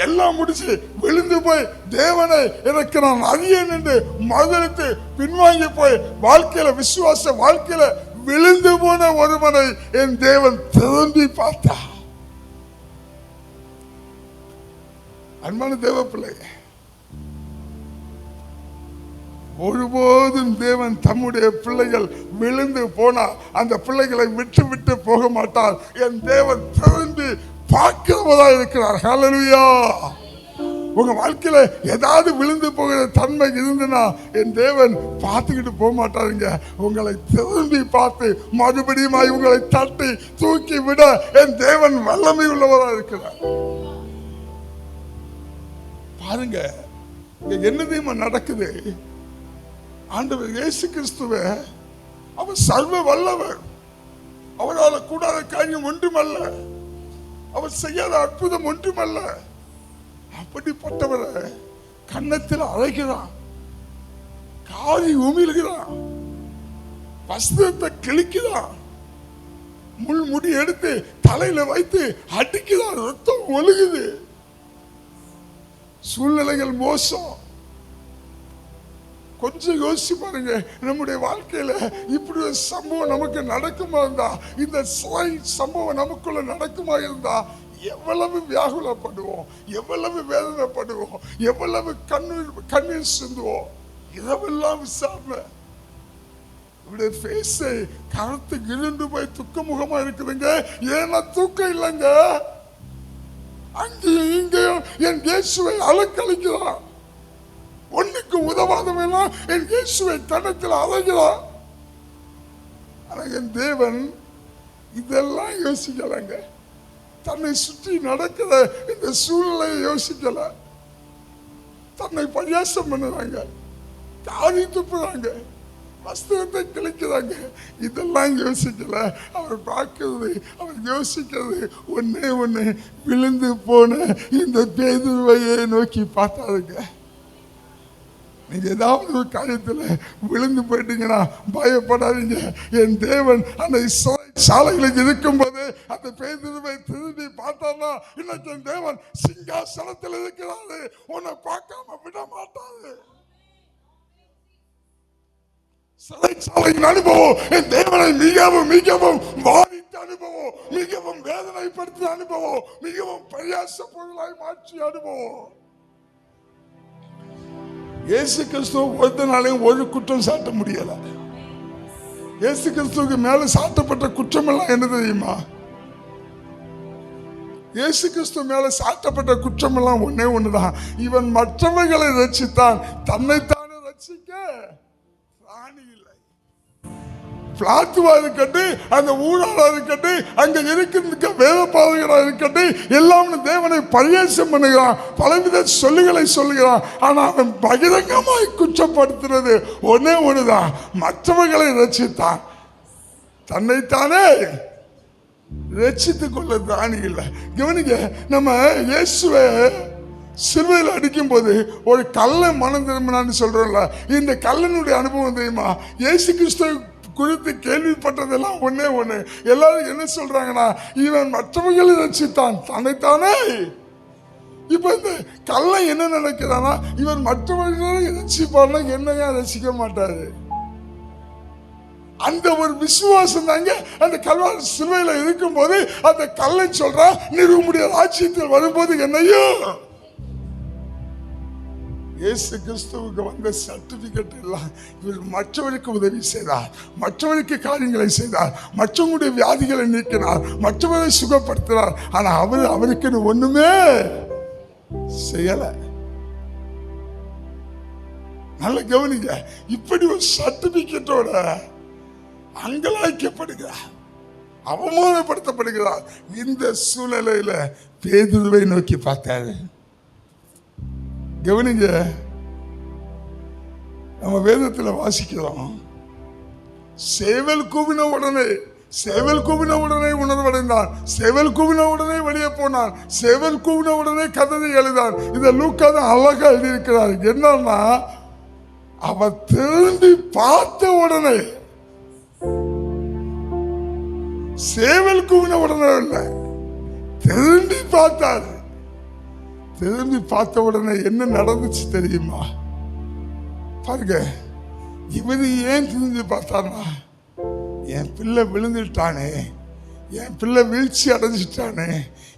எல்லாம் முடிச்சு விழுந்து போய் தேவனை எனக்கு நான் அறியேன் என்று மறுதளித்து பின்வாங்கி போய் வாழ்க்கையில, விசுவாச வாழ்க்கையில விழுந்து போன ஒருவனை என் தேவன் திரும்பி பார்த்தார். அன்பான தேவ பிள்ளை, ஒருபோதும் தேவன் தம்முடைய பிள்ளைகள் விழுந்து போனா அந்த பிள்ளைகளை விட்டு விட்டு போக மாட்டார். என் தேவன் திரும்பி பார்க்கிறவரா இருக்கிறார். ஹல்லேலூயா. உங்க வாழ்க்கையில ஏதாவது விழுந்து போகிற தன்மை இருந்துன்னா என் தேவன் பார்த்துக்கிட்டு போக மாட்டாருங்க. உங்களை திரும்பி பார்த்து மறுபடியும் உங்களை தட்டி தூக்கி விட என் தேவன் வல்லமை உள்ளவரா இருக்கிறார். பாருங்க, என்ன தெரியுமா நடக்குது? ஆண்டவர் இயேசு கிறிஸ்துவ அவர் சர்வ வல்லவர். அவரால் கூடாத காரியம் ஒன்றுமல்ல, அவர் செய்யாத அற்புதம் ஒன்றுமல்ல. அப்படிப்பட்டவரை கன்னத்தில் அழைக்கிறான், காரி உமிழ்கிறான், வஸ்திரத்தை கிழிக்கிறான், முள்முடி எடுத்து தலையில வைத்து அடிக்கிறார், ரத்தம் ஒழுகுது. சூழ்நிலைகள் மோசம். கொஞ்சம் யோசிச்சு பாருங்க, நம்முடைய வாழ்க்கையில இப்படி ஒரு சம்பவம் நமக்கு நடக்குமா இருந்தா, இந்த சம்பவம் நமக்குள்ள நடக்குமா இருந்தா எவ்வளவு வியாகுலப்படுவோம், எவ்வளவு வேதனைப்படுவோம், எவ்வளவு கண்ணீர் சிந்துவோம். இதெல்லாம் விசாரணை. இவருடைய ஃபேஸ் கருத்து கிழிந்து போய் துக்க முகமா இருக்குதுங்க. ஏன்னா தூக்கம் இல்லைங்க. அங்கேயும் இங்கேயும் என் இயேசுவை அலக்களிக்கிறான். ஒண்ணுக்கு உதவாதவெல்லாம் என் இயேசுவை தன்னத்தில் அலைகிறான். ஆனா என் தேவன் இதெல்லாம் யோசிக்கலங்க. தன்னை சுற்றி நடக்கிற இந்த சூழ்நிலையை யோசிக்கல. தன்னை பரியாசம் பண்ணுறாங்க, காரி துப்புறாங்க, வஸ்திரத்தை கிழிக்கிறாங்க. இதெல்லாம் யோசிக்கல. அவர் பார்க்கிறது, அவர் யோசிக்கிறது ஒன்னே ஒண்ணு, விழுந்து போன இந்த பேதுருவையே நோக்கி பார்த்தாருங்க. நீங்க ஏதாவது ஒரு காரியத்தில் விழுந்து போயிட்டீங்கன்னா பயப்படாதீங்க. என் தேவன் அந்த சாலைகளுக்கு இருக்கும்போது அந்த பேதுருவை திரும்பி பார்த்தார்னா, இன்னைக்கு என் தேவன் சிங்காசனத்தில் இருக்கிறாரு, உன்னை பார்க்காம விட மாட்டாரு. சிறைச்சாலையின் அனுபவம் என் தேவனை மிகவும் மிகவும் பாதித்த அனுபவம், மிகவும் வேதனைப்படுத்திய அனுபவம், மிகவும் பரியாச பொருளாய் மாற்றிய அனுபவம். இயேசு கிறிஸ்துவ ஒருத்தனாலையும் ஒரு குற்றம் சாட்ட முடியல. இயேசு கிறிஸ்துவுக்கு மேல சாட்டப்பட்ட குற்றம் எல்லாம் என்ன தெரியுமா? இயேசு கிறிஸ்து மேல சாட்டப்பட்ட குற்றம் எல்லாம் ஒன்னே ஒண்ணுதான். இவன் மற்றவர்களை ரட்சித்தான், தன்னைத்தானே ரட்சிக்க ராணி இல்லை. பிளாத்துவா இருக்கட்டு, அந்த ஊழலா இருக்கட்டு, அங்க இருக்க வேத பாதகரா இருக்கட்டு, எல்லாம் தேவனை பரியாசம் பண்ணுகிறான், பலவித சொல்லுகளை சொல்லுகிறான். ஆனா அவன் பகிரங்கமாய் குற்றப்படுத்துறது ஒன்னே ஒண்ணுதான், மற்றவர்களை ரட்சித்தான், தன்னைத்தானே ரட்சித்துக் கொள்ள ராணி இல்லை. கவனிங்க, நம்ம இயேசுவை சிலுவையில் அடிக்கும் போது ஒரு கல்லை மனம் திரும்பினான்னு சொல்றோம்ல, இந்த கல்லனுடைய அனுபவம் தெரியுமா? இயேசு கிறிஸ்துவை குறித்து கேள்விப்பட்டதெல்லாம் ஒன்னே ஒண்ணு. எல்லாரும் என்ன சொல்றாங்கன்னா, இவன் மற்றவர்களை ரட்சித்தான், தன்னைத்தானே. இப்ப இந்த கல்லை என்ன நினைக்கிறானா, இவன் மற்றவர்களை ரட்சிப்பார்னா என்னையா ரசிக்க மாட்டாரு. அந்த ஒரு விசுவாசம் தாங்க அந்த கல்வாரி சிலுவையில இருக்கும் போது அந்த கல்லை சொல்றா, நீ உம்முடைய ராஜ்யத்தில் வரும்போது என்னையும். இயேசு கிறிஸ்துவுக்கு வந்த சர்டிபிகேட் எல்லாம் இவர் மற்றவருக்கு உதவி செய்தார், மற்றவருக்கு காரியங்களை செய்தார், மற்றவங்களுடைய வியாதிகளை நீக்கினார், மற்றவரை சுகப்படுத்தினார். ஆனா அவருக்கு ஒண்ணுமே செய்யல. நல்ல கவனிங்க, இப்படி ஒரு சர்டிபிகேட்டோட அங்கலாய்க்கப்படுகிறார், அவமானப்படுத்தப்படுகிறார். இந்த சூழ்நிலையில பேதுருவை நோக்கி பார்த்தாரு. கவனிங்க, நம்ம வேதத்தில் வாசிக்கிறோம், சேவல் கூவின உடனே உணர்வடைந்தான், சேவல் கூவின உடனே வெளியே போனான், சேவல் கூவின உடனே கதறி எழுதான். இதை லூக்கா தான் அழகா எழுதியிருக்கிறார். என்னன்னா, அவ திரும்பி பார்த்த உடனே, சேவல் கூவின உடனே இல்லை, திரும்பி பார்த்தாரு. திரும்பி பார்த்த உடனே என்ன நடந்துச்சு தெரியுமா? பாருங்க, இவரு ஏன் திரும்பி பார்த்தானா, என் பிள்ளை விழுந்துட்டானே, என் பிள்ளை வீழ்ச்சி அடைஞ்சிட்டானே,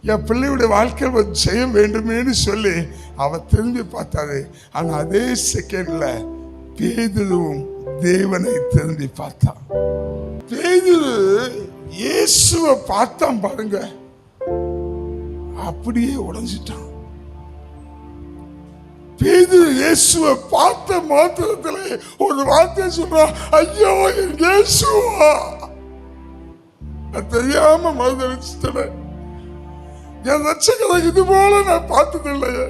என் பிள்ளையுடைய வாழ்க்கையில் செய்ய வேண்டுமேன்னு சொல்லி அவ திரும்பி பார்த்தாரு. ஆனா அதே செகண்ட்ல பேதுருவும் தேவனை திரும்பி பார்த்தான். பேதுரு இயேசுவை பார்த்தான் பாருங்க, அப்படியே உடைஞ்சிட்டான். பேதுரு இயேசுவை பார்த்த மாத்திரத்திலே ஒரு வார்த்தை சொல்றான், ஐயோ என் இயேசுவா, தெரியாம மறுதளிச்சிட்டேன், என் ரட்சகரை இது போல நான் பார்த்ததில்லையே.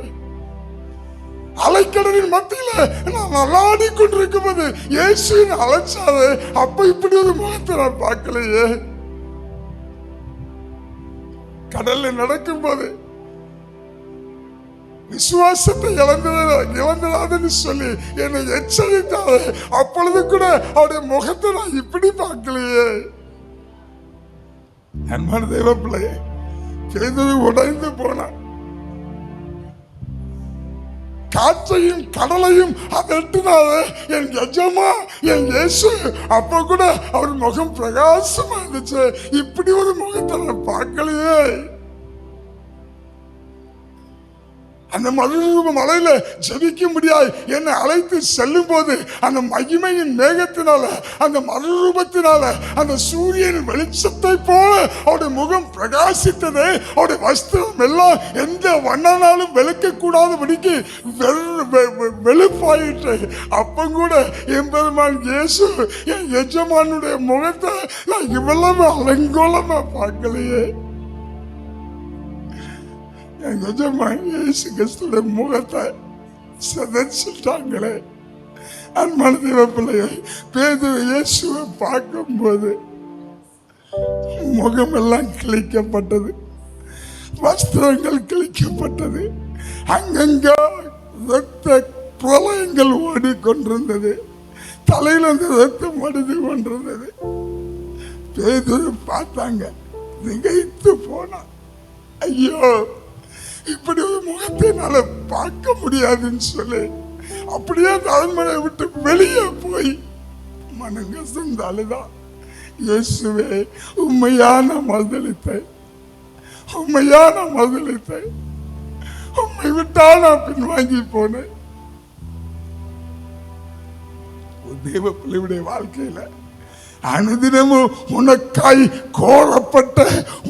அலைக்கடலின் மத்தியில நான் நல்லாடி கொண்டிருக்கும் போது இயேசுன்னு அழைச்சாரு, அப்ப இப்படி ஒரு முகத்தை நான் பார்க்கலையே. கடல்ல நடக்கும் போது விசுவாசத்தை இழந்துடாதுன்னு சொல்லி என்னை எச்சரித்தாரு. அப்பொழுது கூட அவருடைய முகத்தை நான் இப்படி பார்க்கலையே. அன்பான தேவ பிள்ளையே, பேதுரு உடைந்து போனான். காற்றையும் கடலையும் அதட்டினால என் எஜமா என் இயேசு. அப்ப கூட அவர் முகம் பிரகாசமா இருந்துச்சு. இப்படி ஒரு முகத்தை நான் பார்க்கலையே. அந்த மலையில ஜெபிக்க முடியாது என்னை அழைத்து செல்லும் போது அந்த மகிமையின் மேகத்தினால, அந்த மறுரூபத்தினால, அந்த சூரியன் வெளிச்சத்தை போல அவருடைய முகம் பிரகாசித்தது. அவருடைய வஸ்திரம் எல்லாம் எந்த வண்ணனாலும் வெளுக்க கூடாதபடிக்கு வெளுப்பாயிற்று. அப்ப கூட என் பெருமான் இயேசு என் எஜமானுடைய முகத்தை நான் இவ்வளவு அலங்கோலமா பார்க்கலையே. என் எஜமான் இயேசு கிறிஸ்துடைய முகத்தை சிதைச்சிட்டாங்களே. அன்பான தேவ பிள்ளையை, பேதுரு இயேசுவை பார்க்கும்போது முகமெல்லாம் கிழிக்கப்பட்டது, வஸ்திரங்கள் கிழிக்கப்பட்டது, அங்கங்க இரத்த பிரளயங்கள் ஓடிக்கொண்டிருந்தது, தலையிலிருந்து ரத்தம் வடிந்து கொண்டிருந்தது. பேதுரு பார்த்தாங்க, திகைத்து போனான். ஐயோ, இப்படி ஒரு முகத்தை என்னால பார்க்க முடியாதுன்னு சொல்லி அப்படியே அரண்மனை விட்டு வெளியே போய் மனங்கசந்து அழுதான். இயேசுவே, உண்மையான மறுதளித்தை, உண்மையான மறுதளித்தை, உண்மை விட்டா நான் பின்வாங்கி போனேன். தேவ பிள்ளையுடைய வாழ்க்கையில அனுதினமும் உனக்காய் கோரப்பட்ட,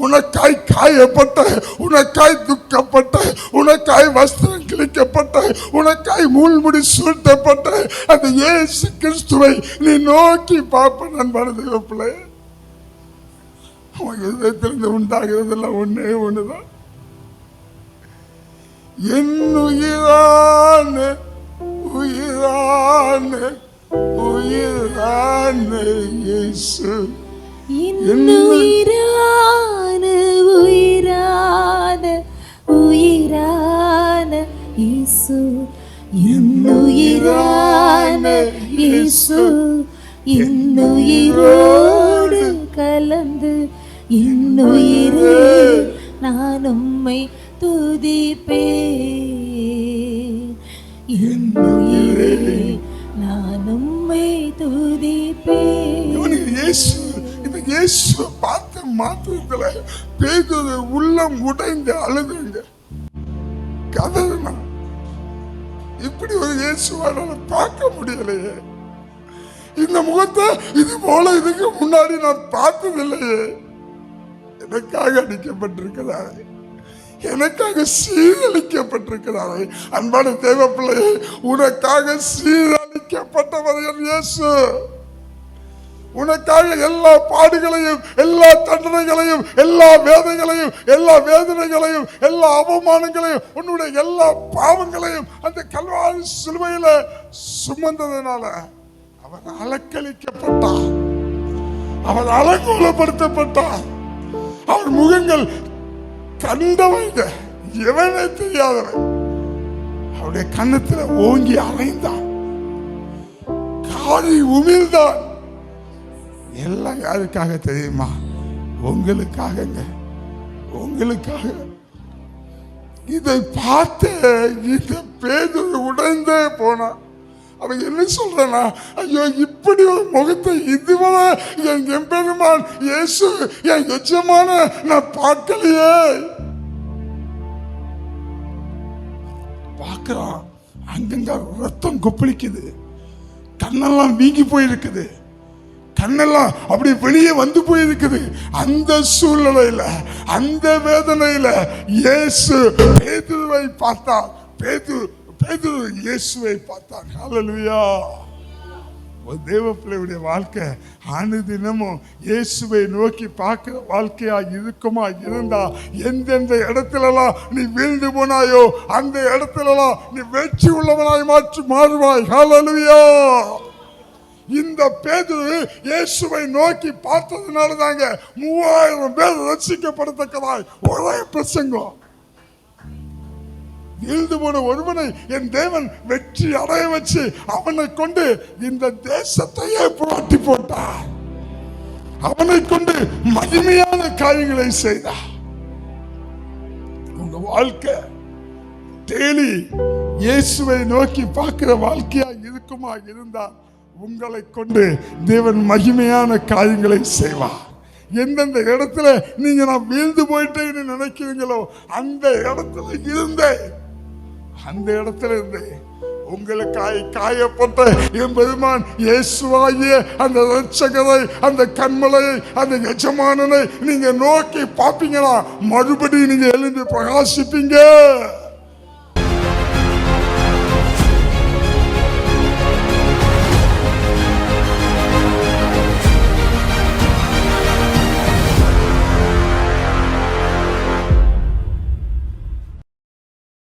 உனக்காய் காயப்பட்ட, உனக்காய் துக்கப்பட்ட, உனக்காய் வஸ்திரம் கிழிக்கப்பட்ட, உனக்காய் மூழ்முடி சூட்டப்பட்ட அந்த இயேசு கிறிஸ்துவை நீ நோக்கி பார்ப்ப. நண்பான தேவ பிள்ளை, உன் இதயத்திலிருந்து உண்டாகிறதெல்லாம் ஒன்னே ஒண்ணுதான். என் உயிரான உயிரான உயிரான இயேசு, உயிரான உயிரான உயிரான இயேசு, உயிரான இயேசு, உயிரோடு கலந்து உயிரே நான் உம்மை துதிப்பேன். உயிரே நான் உம்மை துதிப்பேன். இயேசு பார்த்த மாத்திரத்துல பேதுரு உள்ளம் உடைந்து அழுதுங்க, கதறினா. இப்படி ஒரு இயேசுவால பார்க்க முடியலையே. இந்த முகத்தை இது போல இதுக்கு முன்னாடி நான் பார்த்ததில்லையே. எனக்காக அடிக்கப்பட்டிருக்கிறார், எனக்காக சீரழிக்கப்பட்டிருக்கிறார். அன்பான தேவ பிள்ளையே, உனக்காக சீரழிக்கப்பட்டவர் என் இயேசு. உனக்காக எல்லா பாடுகளையும், எல்லா தண்டனைகளையும், எல்லா வேதனைகளையும், எல்லா வேதனைகளையும், எல்லா அவமானங்களையும், உன்னுடைய எல்லா பாவங்களையும் அந்த கல்வாரி சிலுவையில சுமந்ததனால அவர் அலக்களிக்கப்பட்டார், அவர் அலங்கோலப்படுத்தப்பட்டார். அவர் முகங்கள் கண்டவங்க எவனே தெரியாதவன் அவருடைய கன்னத்துல ஓங்கி அறைந்தான், காரி உமிழ்ந்தான். எல்லாம் யாருக்காக தெரியுமா? உங்களுக்காகங்க, உங்களுக்காக. இதை பார்த்து இந்த பேதுரு உடைந்தே போனான். அவன் என்ன சொல்றனா, ஐயோ, இப்படி ஒரு முகத்தை இதுவரை என் பெருமான் இயேசு என் எஜமான நான் பார்க்கலையே. பார்க்கிறான், அங்கங்க ரத்தம் கொப்பளிக்குது, கண்ணெல்லாம் வீங்கி போயிருக்குது, கண்ணெல்லாம் அப்படி வெளியே வந்து போயிருக்குது. அந்த சூழ்நிலையில, அந்த வேதனையில இயேசு பேதுருவை பார்த்தார். பேதுரு இயேசுவை பார்த்தார். ஹல்லேலூயா. தேவ பிள்ளையுடைய வாழ்க்கை அனுதினமும் இயேசுவை நோக்கி பார்க்கிற வாழ்க்கையா இருக்குமா இருந்தா, எந்தெந்த இடத்துலலாம் நீ வீழ்ந்து போனாயோ அந்த இடத்துலலாம் நீ வெற்றி உள்ளவனாய் மாறுவாய். ஹல்லேலூயா. இந்த பேதுரு இயேசுவை நோக்கி பார்த்ததுனால தாங்க 3000 பேர் ரட்சிக்கப்படத்தக்கதாய் ஒரே பிரசங்கம். வீழ்ந்து போன ஒருவனை என் தேவன் வெற்றி அடைய வச்சு அவனை கொண்டு இந்த தேசத்தையே புரட்டி போட்டார். அவனை கொண்டு மகிமையான காரியங்களை செய்தார். உங்க வாழ்க்கை டெய்லி இயேசுவை நோக்கி பார்க்கிற வாழ்க்கையா இருக்குமா இருந்தா உங்களை கொண்டு தேவன் மகிமையான காரியங்களை செய்வார். எந்தெந்த இடத்துல நீங்க நான் வீழ்ந்து போயிட்டேன்னு நினைக்கிறீங்களோ அந்த இடத்துல இருந்து உங்களுக்காய் காயப்பட்ட என் பெருமான் இயேசுவாகிய அந்த இரட்சகரை, அந்த கண்மலையை, அந்த எஜமானனை நீங்க நோக்கி பார்ப்பீங்களா, மறுபடியும் நீங்க எழுந்து பிரகாசிப்பீங்க.